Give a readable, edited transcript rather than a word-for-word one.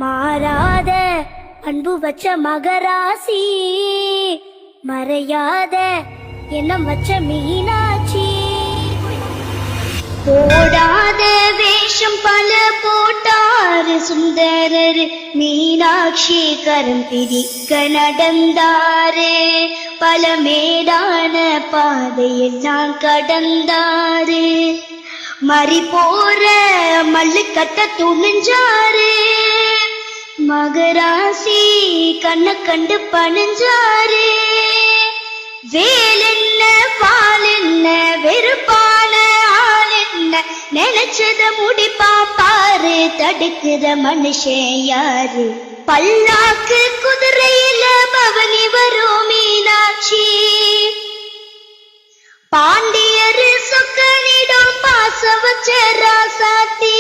மாறாத அன்பு வச்ச மகராசி, மறையாத எண்ணம் வச்ச மீனாட்சி. போடாத வேஷம் பல போட்டாரு சுந்தரர், மீனாட்சி கரம் பிடிக்க நடந்தாரு. பல மேடான பாதையெல்லாம் கடந்தாரு. மறி போற மல்லு கட்ட துணிஞ்சாரு. மகராசி கண்ண கண்டு பணிஞ்சாரு. வேலென்ன பாலென்ன வெறுப்பான ஆள் என்ன, நினைச்சத முடிப்பா பாரு, தடுக்கிற மனுஷன் யாரு. பல்லாக்கு குதிரையில பவனி வரும் மீனாட்சி, பாண்டியரு சொக்கனிடம் பாச வச்ச ராசாத்தி.